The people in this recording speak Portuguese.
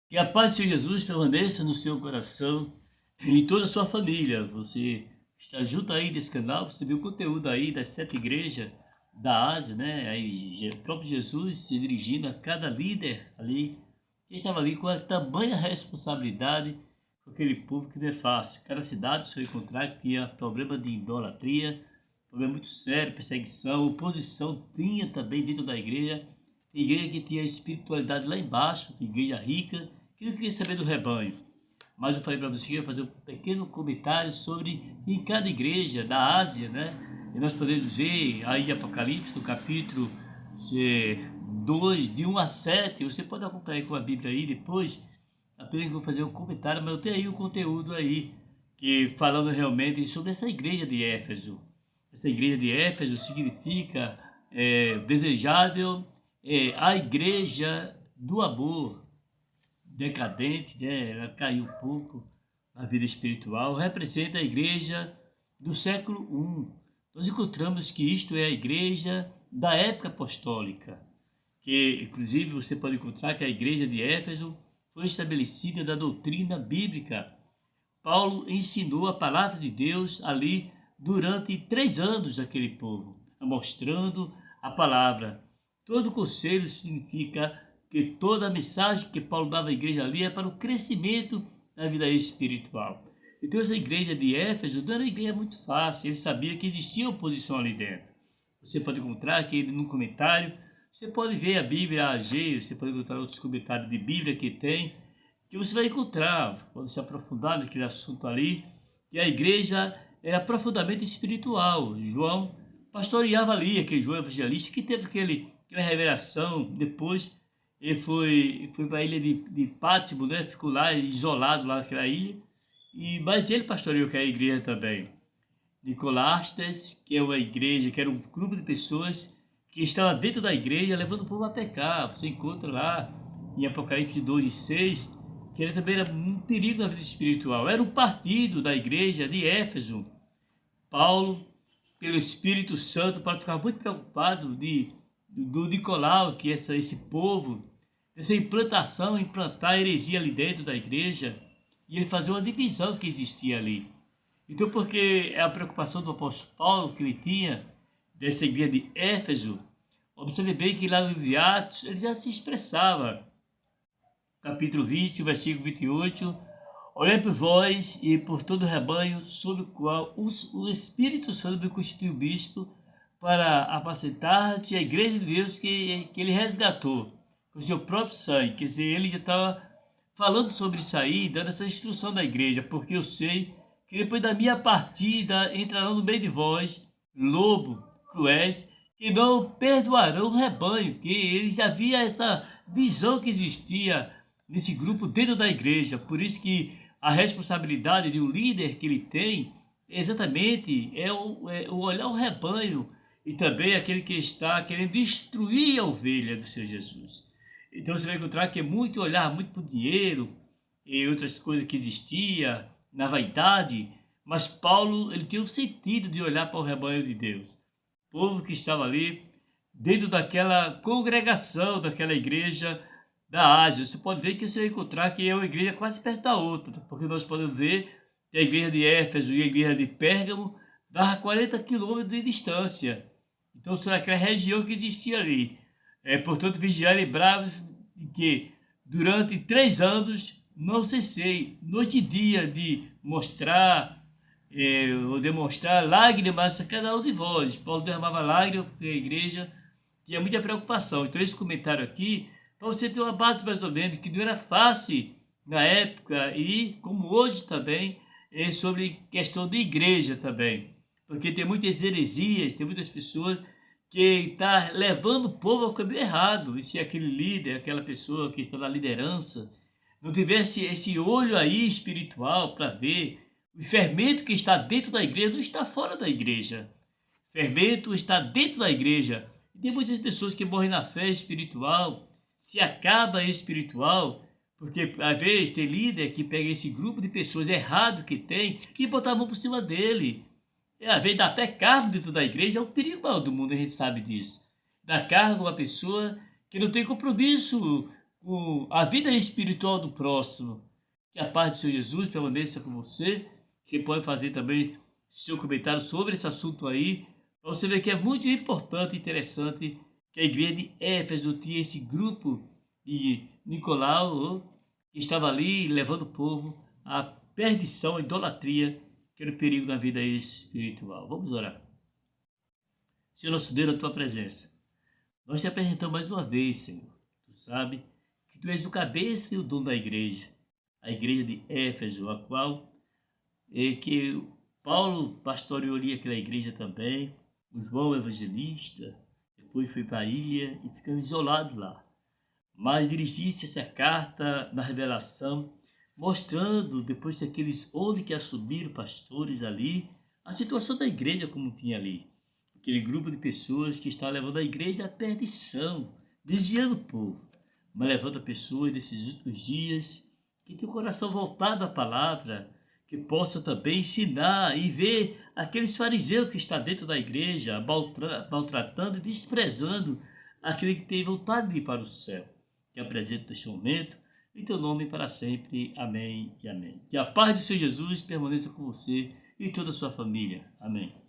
Que a paz do Senhor Jesus permaneça no seu coração e em toda a sua família. Você está junto aí desse canal, você viu o conteúdo aí das 7 igrejas da Ásia, né? Aí o próprio Jesus se dirigindo a cada líder ali, que estava ali com a tamanha responsabilidade com aquele povo que não é fácil. Cada cidade se encontrar que tinha problema de idolatria, problema muito sério, perseguição, oposição tinha também dentro da igreja. Tem igreja que tinha espiritualidade lá embaixo, tem igreja rica, que não queria saber do rebanho. Mas eu falei para você que ia fazer um pequeno comentário sobre em cada igreja da Ásia, né? E nós podemos ver aí em Apocalipse, no capítulo 2, de 1 a 7, você pode acompanhar com a Bíblia aí depois, apenas vou fazer um comentário, mas eu tenho aí o conteúdo aí, que falando realmente sobre essa igreja de Éfeso. Essa igreja de Éfeso significa desejável, a igreja do amor decadente, né? Ela caiu um pouco na vida espiritual, representa a igreja do século I. Nós encontramos que isto é a igreja da época apostólica, que inclusive você pode encontrar que a igreja de Éfeso foi estabelecida da doutrina bíblica. Paulo ensinou a palavra de Deus ali durante 3 anos daquele povo, mostrando a palavra. Todo conselho significa que toda a mensagem que Paulo dava à igreja ali é para o crescimento da vida espiritual. Então essa igreja de Éfeso não era uma igreja muito fácil, ele sabia que existia oposição ali dentro. Você pode encontrar aqui no comentário, você pode ver a Bíblia AG, você pode encontrar outros comentários de Bíblia que tem, que você vai encontrar, pode se aprofundar naquele assunto ali, que a igreja era profundamente espiritual. João pastoreava ali, aquele João evangelista que teve aquela revelação. Depois ele foi para a ilha de Pátimo, né? Ficou lá isolado lá naquela ilha, mas ele pastoreou aquela igreja também. Nicolastas, que é uma igreja, que era um grupo de pessoas que estava dentro da igreja levando o povo a pecar. Você encontra lá em Apocalipse 2 e 6, que ele também era um perigo na vida espiritual. Era um partido da igreja de Éfeso. Paulo, pelo Espírito Santo, para ficar muito preocupado do Nicolau, que esse povo, essa implantar heresia ali dentro da igreja, e ele fazer uma divisão que existia ali. Então, porque é a preocupação do apóstolo Paulo que ele tinha dessa igreja de Éfeso, observe bem que lá no livro de Atos ele já se expressava. Capítulo 20, versículo 28, olhai por vós e por todo o rebanho sobre o qual o Espírito Santo me constituiu bispo para apacentar-te a igreja de Deus que ele resgatou com seu próprio sangue. Quer dizer, ele já estava falando sobre isso aí, dando essa instrução da igreja, porque eu sei que depois da minha partida entrarão no meio de vós lobo cruéis que não perdoarão o rebanho, que ele já via essa visão que existia nesse grupo dentro da igreja. Por isso que a responsabilidade de um líder que ele tem exatamente é o olhar o rebanho e também aquele que está querendo destruir a ovelha do Senhor Jesus. Então você vai encontrar que é muito olhar muito para o dinheiro e outras coisas que existia na vaidade, mas Paulo ele tem um sentido de olhar para o rebanho de Deus. O povo que estava ali dentro daquela congregação, daquela igreja da Ásia. Você pode ver que você vai encontrar que é uma igreja quase perto da outra, porque nós podemos ver que a igreja de Éfeso e a igreja de Pérgamo dava 40 quilômetros de distância. Então, só aquela região que existia ali. Portanto, vigiarem bravos de que durante 3 anos não cessei, noite e dia, de mostrar ou demonstrar lágrimas a cada um de vós. Paulo derramava lágrimas porque a igreja tinha muita preocupação. Então, esse comentário aqui, para você ter uma base mais ou menos, que não era fácil na época e como hoje também, sobre questão de igreja também. Porque tem muitas heresias, tem muitas pessoas que estão levando o povo ao caminho errado. E se aquele líder, aquela pessoa que está na liderança, não tivesse esse olho aí espiritual para ver o fermento que está dentro da igreja, não está fora da igreja. O fermento está dentro da igreja. E tem muitas pessoas que morrem na fé espiritual, se acaba espiritual, porque às vezes tem líder que pega esse grupo de pessoas errado que tem e bota a mão por cima dele. E às vezes dá até cargo dentro da igreja, é um perigo maior do mundo, a gente sabe disso. Dá cargo a uma pessoa que não tem compromisso com a vida espiritual do próximo. Que a paz do Senhor Jesus permaneça com você. Você pode fazer também seu comentário sobre esse assunto aí, para você ver que é muito importante e interessante que a igreja de Éfeso tinha esse grupo de Nicolau, que estava ali levando o povo à perdição, à idolatria, que era o perigo da vida espiritual. Vamos orar. Senhor nosso Deus, na tua presença, nós te apresentamos mais uma vez, Senhor. Tu sabe que tu és o cabeça e o dono da igreja, a igreja de Éfeso, a qual que Paulo pastoreou ali aquela igreja também, o João evangelista, depois foi para a ilha e ficou isolado lá. Mas dirigisse essa carta na revelação, mostrando, depois daqueles 11 que assumiram pastores ali, a situação da igreja como tinha ali. Aquele grupo de pessoas que está levando a igreja à perdição, desviando o povo, mas levando a pessoas desses últimos dias que tem o coração voltado à palavra, que possa também ensinar e ver aqueles fariseus que estão dentro da igreja, maltratando e desprezando aquele que tem vontade de ir para o céu. Que apresento neste momento, em teu nome para sempre. Amém e amém. Que a paz do Senhor Jesus permaneça com você e toda a sua família. Amém.